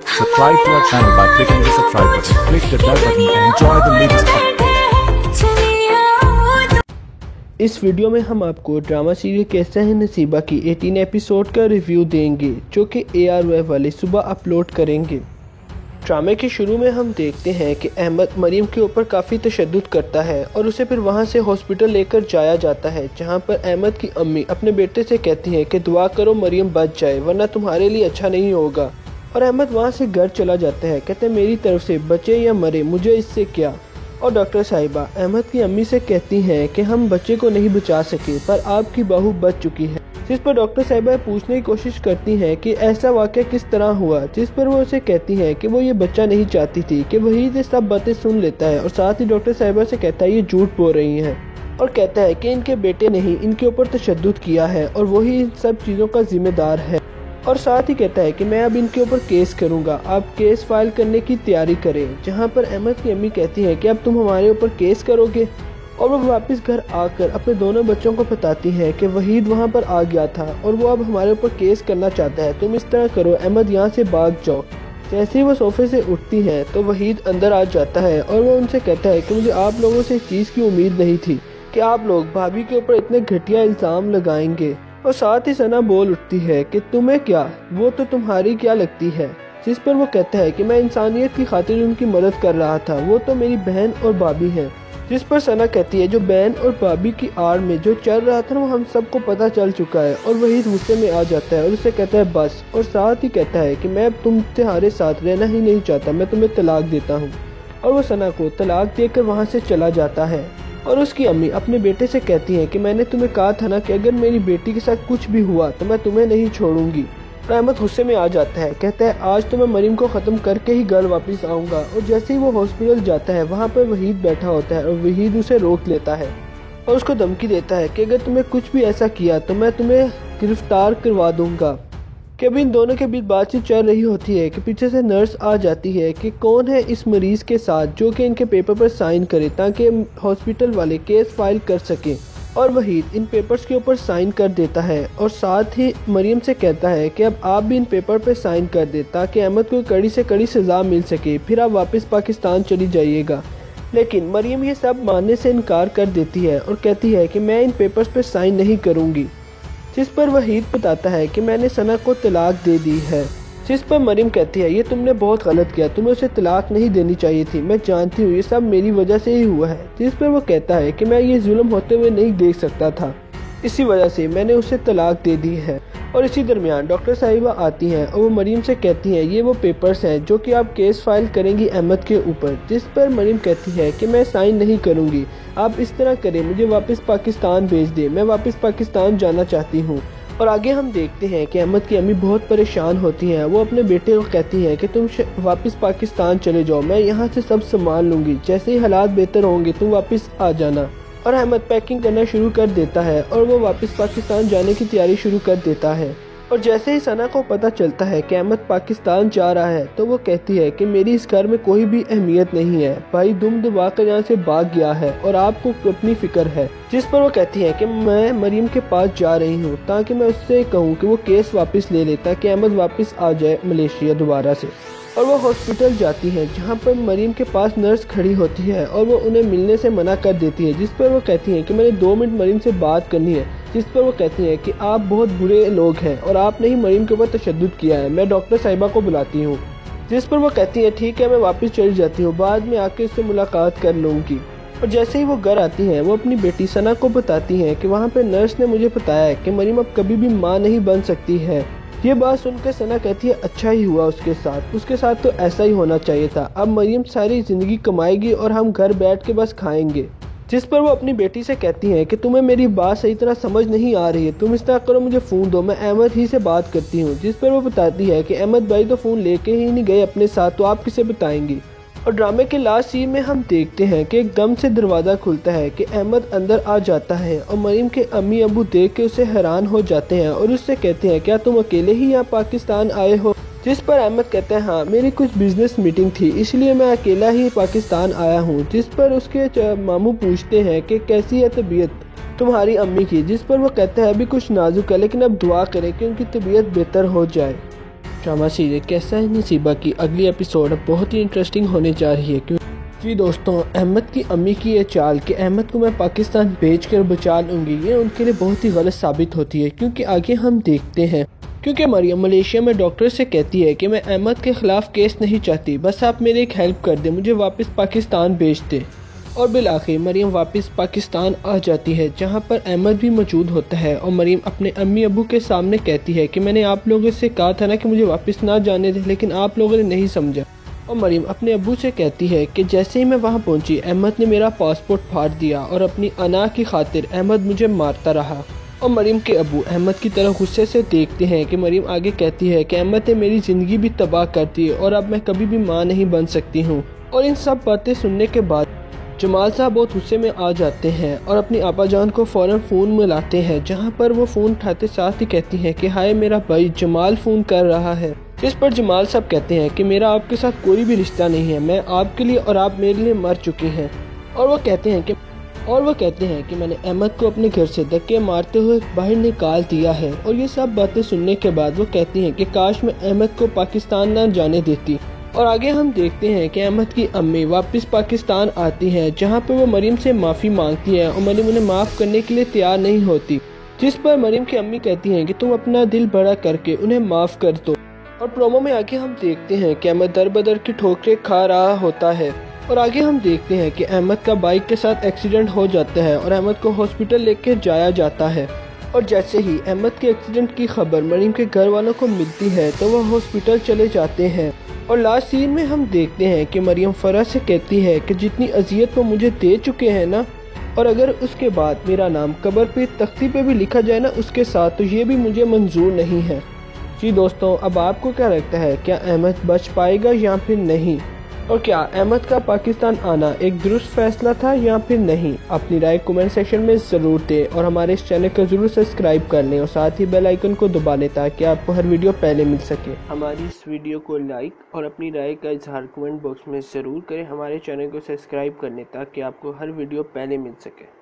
Subscribe to our channel by clicking the subscribe button. Click the bell button and enjoy the latest updates. इस video में हम आपको drama serial कैसा है नसीबा की 18 एपिसोड का रिव्यू देंगे जो कि ARY वाले सुबह अपलोड करेंगे। ड्रामे के शुरू में हम देखते हैं कि अहमद मरीम के ऊपर काफ़ी तशद्दुद करता है और उसे फिर वहां से हॉस्पिटल लेकर जाया जाता है, जहां पर अहमद की अम्मी अपने बेटे से कहती हैं कि दुआ करो मरीम बच जाए वरना तुम्हारे लिए अच्छा नहीं होगा। और अहमद वहां से घर चला जाता है, कहते हैं मेरी तरफ से बचे या मरे मुझे इससे क्या। और डॉक्टर साहिबा अहमद की अम्मी से कहती हैं कि हम बच्चे को नहीं बचा सके पर आपकी बहू बच चुकी है, जिस पर डॉक्टर साहिबा पूछने की कोशिश करती हैं कि ऐसा वाक़या किस तरह हुआ, जिस पर वो उसे कहती हैं कि वो ये बच्चा नहीं चाहती थी कि वही ये सब बातें सुन लेता है। और साथ ही डॉक्टर साहिबा से कहता है ये झूठ बोल रही हैं और कहता है कि इनके बेटे ने ही इनके ऊपर तशद्दुद किया है और वही इन सब चीज़ों का जिम्मेदार है। और साथ ही कहता है कि मैं अब इनके ऊपर केस करूंगा, आप केस फाइल करने की तैयारी करें। जहां पर अहमद की अम्मी कहती हैं कि अब तुम हमारे ऊपर केस करोगे। और वो वापस घर आकर अपने दोनों बच्चों को बताती हैं कि वहीद वहां पर आ गया था और वो अब हमारे ऊपर केस करना चाहता है, तुम इस तरह करो अहमद यहाँ से भाग जाओ। जैसे ही वो सोफे से उठती हैं तो वहीद अंदर आ जाता है और वो उनसे कहता है कि मुझे आप लोगों से इस चीज़ की उम्मीद नहीं थी कि आप लोग भाभी के ऊपर इतने घटिया इल्ज़ाम लगाएंगे। और साथ ही सना बोल उठती है कि तुम्हें क्या, वो तो तुम्हारी क्या लगती है। जिस पर वो कहता है कि मैं इंसानियत की खातिर उनकी मदद कर रहा था, वो तो मेरी बहन और भाभी हैं। जिस पर सना कहती है जो बहन और भाभी की आड़ में जो चल रहा था वो हम सबको पता चल चुका है। और वही गुस्से में आ जाता है और उसे कहता है बस। और साथ ही कहता है कि मैं तुम तुम्हारे साथ रहना ही नहीं चाहता, मैं तुम्हें तलाक देता हूँ। और वो सना को तलाक देकर वहाँ से चला जाता है। और उसकी अम्मी अपने बेटे से कहती हैं कि मैंने तुम्हें कहा था ना कि अगर मेरी बेटी के साथ कुछ भी हुआ तो मैं तुम्हें नहीं छोड़ूंगी। और अहमद गुस्से में आ जाता है, कहता है आज तो मैं मरीम को ख़त्म करके ही घर वापस आऊँगा। और जैसे ही वो हॉस्पिटल जाता है वहाँ पर वहीद बैठा होता है और वहीद उसे रोक लेता है और उसको धमकी देता है कि अगर तुम्हें कुछ भी ऐसा किया तो मैं तुम्हें गिरफ्तार करवा दूँगा। कि अभी इन दोनों के बीच बातचीत चल रही होती है कि पीछे से नर्स आ जाती है कि कौन है इस मरीज़ के साथ जो कि इनके पेपर पर साइन करे ताकि हॉस्पिटल वाले केस फाइल कर सकें। और वहीद इन पेपर्स के ऊपर साइन कर देता है और साथ ही मरीम से कहता है कि अब आप भी इन पेपर पर साइन कर दे ताकि अहमद को कड़ी से कड़ी सज़ा मिल सके, फिर आप वापस पाकिस्तान चली जाइएगा। लेकिन मरीम ये सब मानने से इनकार कर देती है और कहती है कि मैं इन पेपर्स पर साइन नहीं करूँगी। जिस पर वहीद बताता है कि मैंने सना को तलाक दे दी है। जिस पर मरीम कहती है ये तुमने बहुत गलत किया, तुम्हें उसे तलाक नहीं देनी चाहिए थी, मैं जानती हूँ ये सब मेरी वजह से ही हुआ है। जिस पर वो कहता है कि मैं ये जुल्म होते हुए नहीं देख सकता था, इसी वजह से मैंने उसे तलाक दे दी है। और इसी दरमियान डॉक्टर साहिबा आती हैं और वो मरीम से कहती हैं ये वो पेपर्स हैं जो कि आप केस फाइल करेंगी अहमद के ऊपर। जिस पर मरीम कहती है कि मैं साइन नहीं करूंगी, आप इस तरह करें मुझे वापस पाकिस्तान भेज दें, मैं वापस पाकिस्तान जाना चाहती हूँ। और आगे हम देखते हैं कि अहमद की अम्मी बहुत परेशान होती हैं, वो अपने बेटे को कहती हैं कि तुम वापस पाकिस्तान चले जाओ, मैं यहाँ से सब संभाल लूँगी, जैसे ही हालात बेहतर होंगे तुम वापस आ जाना। और अहमद पैकिंग करना शुरू कर देता है और वो वापस पाकिस्तान जाने की तैयारी शुरू कर देता है। और जैसे ही सना को पता चलता है कि अहमद पाकिस्तान जा रहा है तो वो कहती है कि मेरी इस घर में कोई भी अहमियत नहीं है, भाई दुम दबा कर यहाँ से भाग गया है और आपको अपनी फिक्र है। जिस पर वो कहती है कि मैं मरीम के पास जा रही हूँ ताकि मैं उससे कहूँ कि वो केस वापस ले ले ताकि अहमद वापस आ जाए मलेशिया दोबारा से। और वो हॉस्पिटल जाती हैं जहाँ पर मरीम के पास नर्स खड़ी होती है और वो उन्हें मिलने से मना कर देती है। जिस पर वो कहती हैं कि मैंने 2 मिनट मरीम से बात करनी है। जिस पर वो कहती हैं कि आप बहुत बुरे लोग हैं और आपने ही मरीम के ऊपर तशद्दुद किया है, मैं डॉक्टर साहिबा को बुलाती हूँ। जिस पर वो कहती है ठीक है मैं वापस चली जाती हूँ, बाद में आके उससे मुलाकात कर लूँगी। और जैसे ही वो घर आती हैं वो अपनी बेटी सना को बताती हैं कि वहाँ पर नर्स ने मुझे बताया है कि मरीम अब कभी भी माँ नहीं बन सकती है। ये बात सुनकर सना कहती है अच्छा ही हुआ उसके साथ तो ऐसा ही होना चाहिए था, अब मरीम सारी ज़िंदगी कमाएगी और हम घर बैठ के बस खाएंगे। जिस पर वो अपनी बेटी से कहती हैं कि तुम्हें मेरी बात सही तरह समझ नहीं आ रही है, तुम इस तरह करो मुझे फ़ोन दो, मैं अहमद ही से बात करती हूँ। जिस पर वो बताती है कि अहमद भाई तो फ़ोन लेके ही नहीं गए अपने साथ, तो आप किसे बताएंगी। और ड्रामे के लास्ट सीन में हम देखते हैं कि एकदम से दरवाज़ा खुलता है कि अहमद अंदर आ जाता है और मरीम के अम्मी अबू देख के उसे हैरान हो जाते हैं और उससे कहते हैं क्या तुम अकेले ही यहाँ पाकिस्तान आए हो। जिस पर अहमद कहते हैं हाँ मेरी कुछ बिजनेस मीटिंग थी इसलिए मैं अकेला ही पाकिस्तान आया हूँ। जिस पर उसके मामू पूछते हैं कि कैसी है तबीयत तुम्हारी अम्मी की। जिस पर वो कहते हैं अभी कुछ नाजुक है लेकिन अब दुआ करें कि उनकी तबीयत बेहतर हो जाए। ड्रामा सीरीज कैसा है नसीबा की अगली एपिसोड बहुत ही इंटरेस्टिंग होने जा रही है। जी दोस्तों, अहमद की अम्मी की ये चाल कि अहमद को मैं पाकिस्तान भेजकर बचा लूँगी, ये उनके लिए बहुत ही गलत साबित होती है, क्योंकि आगे हम देखते हैं क्योंकि मरियम मलेशिया में डॉक्टर से कहती है कि मैं अहमद के ख़िलाफ़ केस नहीं चाहती, बस आप मेरी एक हेल्प कर दें, मुझे वापस पाकिस्तान भेज दें। और बिलाखिर मरियम वापस पाकिस्तान आ जाती है, जहां पर अहमद भी मौजूद होता है। और मरियम अपने अम्मी अबू के सामने कहती है कि मैंने आप लोगों से कहा था ना कि मुझे वापस ना जाने दें, लेकिन आप लोगों ने नहीं समझा। और मरियम अपने अबू से कहती है कि जैसे ही मैं वहां पहुंची, अहमद ने मेरा पासपोर्ट फाड़ दिया और अपनी अना की खातिर अहमद मुझे मारता रहा। और मरियम के अबू अहमद की तरफ गुस्से से देखते हैं कि मरियम आगे कहती है कि अहमद ने मेरी ज़िंदगी भी तबाह कर दी और अब मैं कभी भी माँ नहीं बन सकती हूँ। और इन सब बातें सुनने के बाद जमाल साहब बहुत गुस्से में आ जाते हैं और अपनी आपा जान को फ़ौरन फ़ोन मिलाते हैं, जहां पर वो फ़ोन उठाते साथ ही कहती हैं कि हाय मेरा भाई जमाल फ़ोन कर रहा है। जिस पर जमाल साहब कहते हैं कि मेरा आपके साथ कोई भी रिश्ता नहीं है, मैं आपके लिए और आप मेरे लिए मर चुके हैं। और वो कहते हैं कि मैंने अहमद को अपने घर से धक्के मारते हुए बाहर निकाल दिया है। और ये सब बातें सुनने के बाद वो कहती हैं कि काश मैं अहमद को पाकिस्तान ना जाने देती। और आगे हम देखते हैं कि अहमद की अम्मी वापस पाकिस्तान आती हैं, जहां पर वो मरियम से माफ़ी मांगती है और मरियम उन्हें माफ़ करने के लिए तैयार नहीं होती। जिस पर मरियम की अम्मी कहती हैं कि तुम अपना दिल बड़ा करके उन्हें माफ़ कर दो। और प्रोमो में आगे हम देखते हैं कि अहमद दर बदर की ठोकरें खा रहा होता है। और आगे हम देखते हैं कि अहमद का बाइक के साथ एक्सीडेंट हो जाता है और अहमद को हॉस्पिटल लेके जाया जाता है। और जैसे ही अहमद के एक्सीडेंट की खबर मरियम के घर वालों को मिलती है तो वह हॉस्पिटल चले जाते हैं। और लास्ट सीन में हम देखते हैं कि मरियम फराज से कहती है कि जितनी अजियत वो मुझे दे चुके हैं ना, और अगर उसके बाद मेरा नाम कब्र पे तख्ती पे भी लिखा जाए ना उसके साथ, तो ये भी मुझे मंजूर नहीं है। जी दोस्तों, अब आपको क्या लगता है, क्या अहमद बच पाएगा या फिर नहीं? और क्या अहमद का पाकिस्तान आना एक दुरुस्त फैसला था या फिर नहीं? अपनी राय कमेंट सेक्शन में ज़रूर दें और हमारे इस चैनल को ज़रूर सब्सक्राइब कर लें और साथ ही बेल आइकन को दबा लें ताकि आपको हर वीडियो पहले मिल सके। हमारी इस वीडियो को लाइक और अपनी राय का इजहार कमेंट बॉक्स में ज़रूर करें। हमारे चैनल को सब्सक्राइब कर लें ताकि आपको हर वीडियो पहले मिल सके।